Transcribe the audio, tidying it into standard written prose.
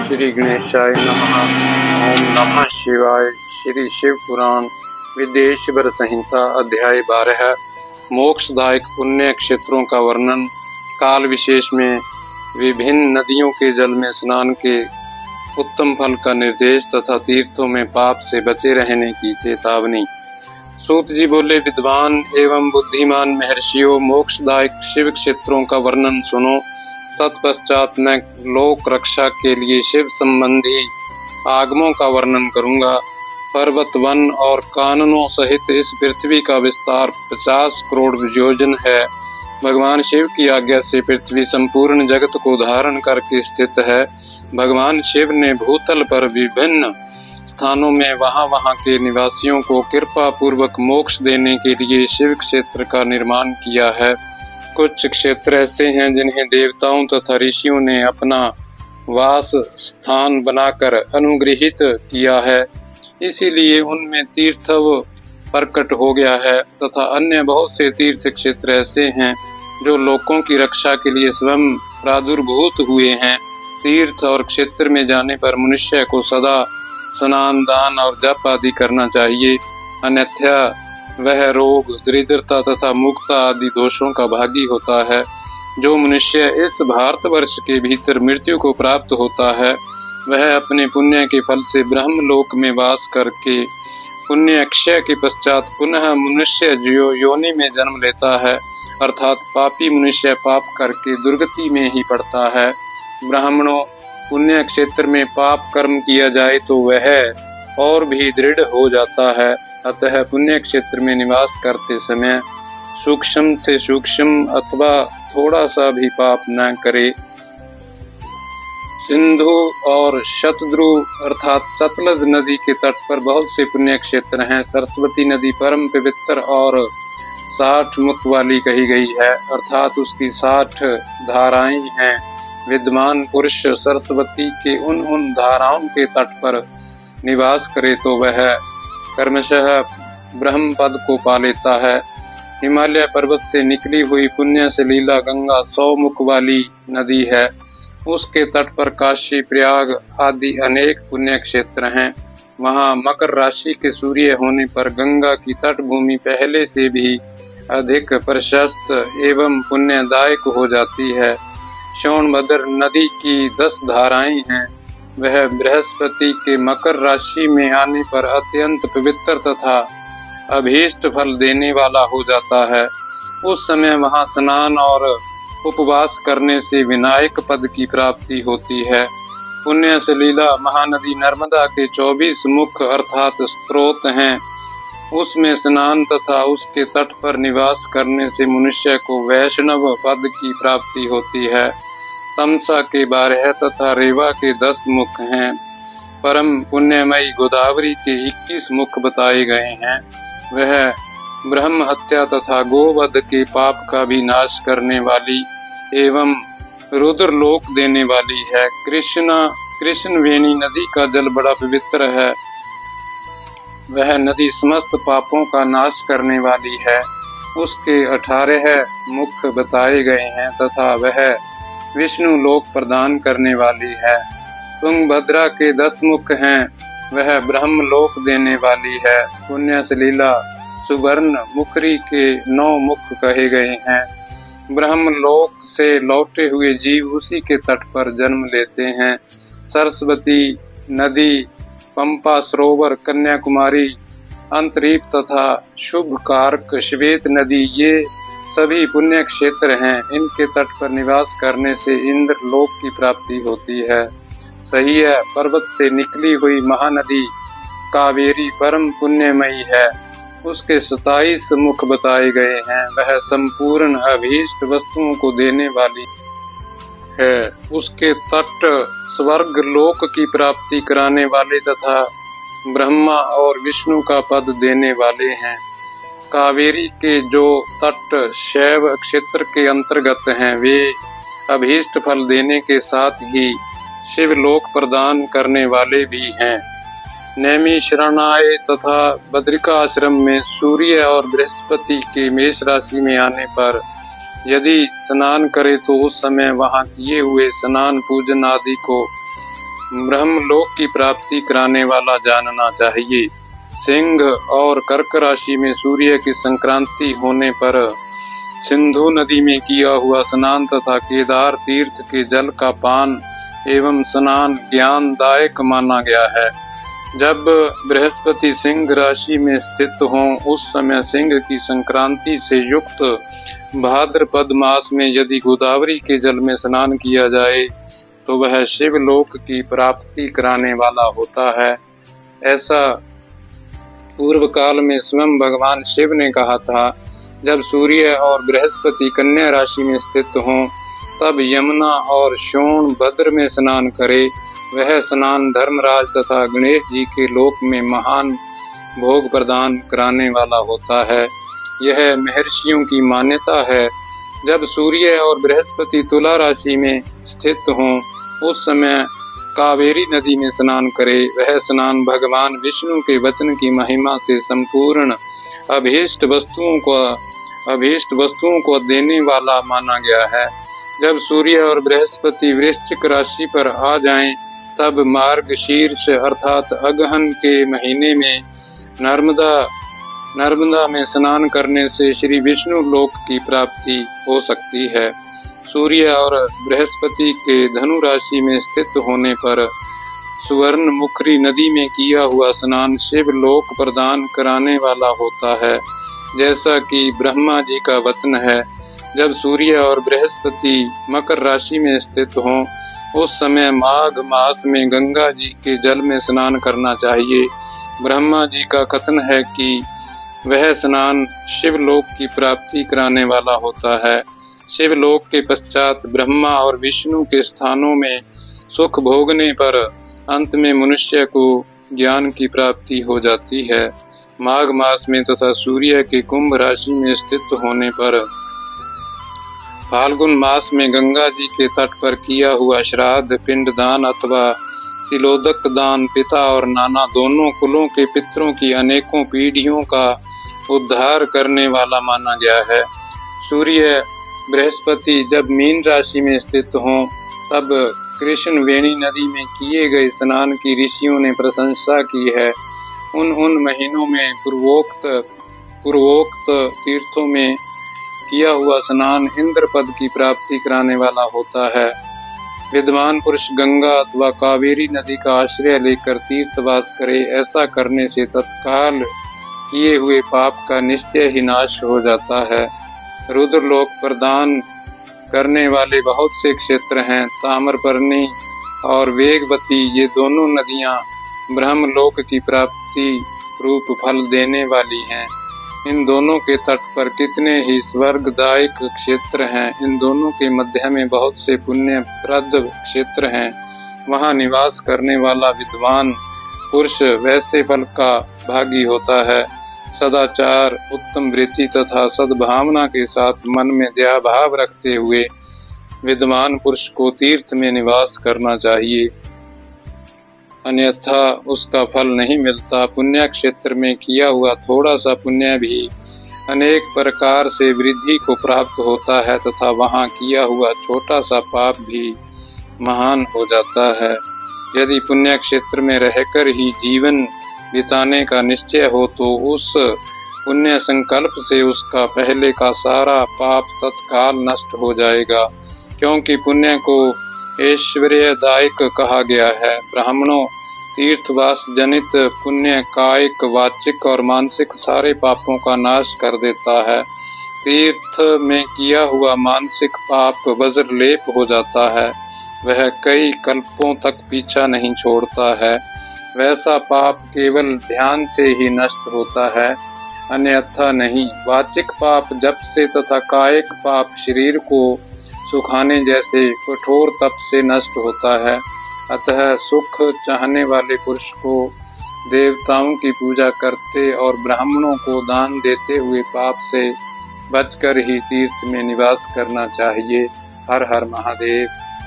श्री गणेशाय नमः। ओम नमः शिवाय। श्री शिव पुराण विदेशवर संहिता अध्याय 12 मोक्षदायक पुण्य क्षेत्रों का वर्णन। काल विशेष में विभिन्न नदियों के जल में स्नान के उत्तम फल का निर्देश तथा तीर्थों में पाप से बचे रहने की चेतावनी। सूत जी बोले, विद्वान एवं बुद्धिमान महर्षियों, मोक्षदायक शिव क्षेत्रों का वर्णन सुनो। तत्पश्चात मैं लोक रक्षा के लिए शिव संबंधी आगमों का वर्णन करूंगा। पर्वत, वन और काननों सहित इस पृथ्वी का विस्तार 50 करोड़ योजन है। भगवान शिव की आज्ञा से पृथ्वी संपूर्ण जगत को धारण करके स्थित है। भगवान शिव ने भूतल पर विभिन्न स्थानों में वहां के निवासियों को कृपा पूर्वक मोक्ष देने के लिए शिव क्षेत्र का निर्माण किया है। कुछ क्षेत्र ऐसे हैं जिन्हें देवताओं तथा ऋषियों ने अपना वास स्थान बनाकर अनुग्रहित किया है, इसीलिए उनमें तीर्थव प्रकट हो गया है। तथा अन्य बहुत से तीर्थ क्षेत्र ऐसे हैं जो लोगों की रक्षा के लिए स्वयं प्रादुर्भूत हुए हैं। तीर्थ और क्षेत्र में जाने पर मनुष्य को सदा स्नान, दान और जप आदि करना चाहिए, अन्यथा वह रोग, दरिद्रता तथा मुक्ता आदि दोषों का भागी होता है। जो मनुष्य इस भारतवर्ष के भीतर मृत्यु को प्राप्त होता है, वह अपने पुण्य के फल से ब्रह्मलोक में वास करके पुण्य अक्षय के पश्चात पुनः मनुष्य योनि में जन्म लेता है, अर्थात पापी मनुष्य पाप करके दुर्गति में ही पड़ता है। ब्राह्मणों, पुण्य क्षेत्र में पाप कर्म किया जाए तो वह और भी दृढ़ हो जाता है। अतः पुण्य क्षेत्र में निवास करते समय सूक्ष्म से सूक्ष्म अथवा थोड़ा सा भी पाप न करे। सिंधु और शतद्रु अर्थात सतलज नदी के तट पर बहुत से पुण्य क्षेत्र हैं। सरस्वती नदी परम पवित्र और 60 मुख वाली कही गई है, अर्थात उसकी 60 धाराएं हैं। विद्वान पुरुष सरस्वती के उन धाराओं के तट पर निवास करे तो वह कर्मशः ब्रह्म पद को पा लेता है। हिमालय पर्वत से निकली हुई पुण्य सलीला गंगा 100 मुख वाली नदी है। उसके तट पर काशी, प्रयाग आदि अनेक पुण्य क्षेत्र हैं। वहाँ मकर राशि के सूर्य होने पर गंगा की तटभूमि पहले से भी अधिक प्रशस्त एवं पुण्यदायक हो जाती है। सोनभद्र नदी की 10 धाराएं हैं। वह बृहस्पति के मकर राशि में आने पर अत्यंत पवित्र तथा अभीष्ट फल देने वाला हो जाता है। उस समय वहां स्नान और उपवास करने से विनायक पद की प्राप्ति होती है। पुण्य सलीला महानदी नर्मदा के 24 मुख अर्थात स्रोत हैं। उसमें स्नान तथा उसके तट पर निवास करने से मनुष्य को वैष्णव पद की प्राप्ति होती है। तमसा के 12 तथा रेवा के 10 मुख हैं। परम पुण्यमयी गोदावरी के 21 मुख बताए गए हैं। वह ब्रह्म हत्या तथा गोवध के पाप का भी नाश करने वाली एवं रुद्र लोक देने वाली है। कृष्णवेणी नदी का जल बड़ा पवित्र है। वह नदी समस्त पापों का नाश करने वाली है। उसके 18 मुख बताए गए हैं तथा वह विष्णु लोक प्रदान करने वाली है। तुंगभद्रा के 10 मुख हैं। वह ब्रह्म लोक देने वाली है। पुण्य सलीला सुवर्ण मुखरी के 9 मुख कहे गए हैं। ब्रह्म लोक से लौटे हुए जीव उसी के तट पर जन्म लेते हैं। सरस्वती नदी, पंपा सरोवर, कन्याकुमारी, अंतरीप तथा शुभकारक श्वेत नदी, ये सभी पुण्य क्षेत्र हैं। इनके तट पर निवास करने से इंद्र लोक की प्राप्ति होती है। सही है, पर्वत से निकली हुई महानदी कावेरी परम पुण्यमयी है। उसके 27 मुख बताए गए हैं। वह संपूर्ण अभीष्ट वस्तुओं को देने वाली है। उसके तट स्वर्ग लोक की प्राप्ति कराने वाले तथा ब्रह्मा और विष्णु का पद देने वाले हैं। कावेरी के जो तट शैव क्षेत्र के अंतर्गत हैं, वे अभीष्ट फल देने के साथ ही शिवलोक प्रदान करने वाले भी हैं। नैमिषारण्य तथा बद्रिका आश्रम में सूर्य और बृहस्पति के मेष राशि में आने पर यदि स्नान करे तो उस समय वहां किए हुए स्नान पूजन आदि को ब्रह्मलोक की प्राप्ति कराने वाला जानना चाहिए। सिंह और कर्क राशि में सूर्य की संक्रांति होने पर सिंधु नदी में किया हुआ स्नान तथा केदार तीर्थ के जल का पान एवं स्नान ज्ञानदायक माना गया है। जब बृहस्पति सिंह राशि में स्थित हों उस समय सिंह की संक्रांति से युक्त भाद्रपद मास में यदि गोदावरी के जल में स्नान किया जाए तो वह शिवलोक की प्राप्ति कराने वाला होता है। ऐसा पूर्व काल में स्वयं भगवान शिव ने कहा था। जब सूर्य और बृहस्पति कन्या राशि में स्थित हों तब यमुना और सोनभद्र में स्नान करे। वह स्नान धर्मराज तथा गणेश जी के लोक में महान भोग प्रदान कराने वाला होता है। यह महर्षियों की मान्यता है। जब सूर्य और बृहस्पति तुला राशि में स्थित हों उस समय कावेरी नदी में स्नान करे। वह स्नान भगवान विष्णु के वचन की महिमा से संपूर्ण अभीष्ट वस्तुओं को देने वाला माना गया है। जब सूर्य और बृहस्पति वृश्चिक राशि पर आ जाएं, तब मार्गशीर्ष अर्थात अगहन के महीने में नर्मदा में स्नान करने से श्री विष्णु लोक की प्राप्ति हो सकती है। सूर्य और बृहस्पति के धनु राशि में स्थित होने पर सुवर्णमुखी नदी में किया हुआ स्नान शिव लोक प्रदान कराने वाला होता है। जैसा कि ब्रह्मा जी का वचन है, जब सूर्य और बृहस्पति मकर राशि में स्थित हों उस समय माघ मास में गंगा जी के जल में स्नान करना चाहिए। ब्रह्मा जी का कथन है कि वह स्नान शिवलोक की प्राप्ति कराने वाला होता है। शिवलोक के पश्चात ब्रह्मा और विष्णु के स्थानों में सुख भोगने पर अंत में मनुष्य को ज्ञान की प्राप्ति हो जाती है। माघ मास में तथा सूर्य के कुंभ राशि में स्थित होने पर फाल्गुन मास में गंगा जी के तट पर किया हुआ श्राद्ध पिंडदान अथवा तिलोदक दान पिता और नाना दोनों कुलों के पितरों की अनेकों पीढ़ियों का उद्धार करने वाला माना गया है। सूर्य बृहस्पति जब मीन राशि में स्थित हों तब कृष्ण वेणी नदी में किए गए स्नान की ऋषियों ने प्रशंसा की है। उन महीनों में पूर्वोक्त तीर्थों में किया हुआ स्नान इंद्र पद की प्राप्ति कराने वाला होता है। विद्वान पुरुष गंगा अथवा कावेरी नदी का आश्रय लेकर तीर्थवास करे। ऐसा करने से तत्काल किए हुए पाप का निश्चय ही नाश हो जाता है। रुद्रलोक प्रदान करने वाले बहुत से क्षेत्र हैं। ताम्रपर्णी और वेगवती ये दोनों नदियां ब्रह्मलोक की प्राप्ति रूप फल देने वाली हैं। इन दोनों के तट पर कितने ही स्वर्गदायक क्षेत्र हैं। इन दोनों के मध्य में बहुत से पुण्यप्रद क्षेत्र हैं। वहां निवास करने वाला विद्वान पुरुष वैसे फल का भागी होता है। सदाचार, उत्तम वृत्ति तथा सद्भावना के साथ मन में दया भाव रखते हुए विद्वान पुरुष को तीर्थ में निवास करना चाहिए, अन्यथा उसका फल नहीं मिलता। पुण्य क्षेत्र में किया हुआ थोड़ा सा पुण्य भी अनेक प्रकार से वृद्धि को प्राप्त होता है तथा वहाँ किया हुआ छोटा सा पाप भी महान हो जाता है। यदि पुण्य क्षेत्र में रहकर ही जीवन बिताने का निश्चय हो तो उस पुण्य संकल्प से उसका पहले का सारा पाप तत्काल नष्ट हो जाएगा, क्योंकि पुण्य को ऐश्वर्यदायक कहा गया है। ब्राह्मणों, तीर्थवास जनित पुण्य कायिक, वाचिक और मानसिक सारे पापों का नाश कर देता है। तीर्थ में किया हुआ मानसिक पाप वज्रलेप हो जाता है, वह कई कल्पों तक पीछा नहीं छोड़ता है। वैसा पाप केवल ध्यान से ही नष्ट होता है, अन्यथा नहीं। वाचिक पाप जप से तथा कायिक पाप शरीर को सुखाने जैसे कठोर तप से नष्ट होता है। अतः सुख चाहने वाले पुरुष को देवताओं की पूजा करते और ब्राह्मणों को दान देते हुए पाप से बचकर ही तीर्थ में निवास करना चाहिए। हर हर महादेव।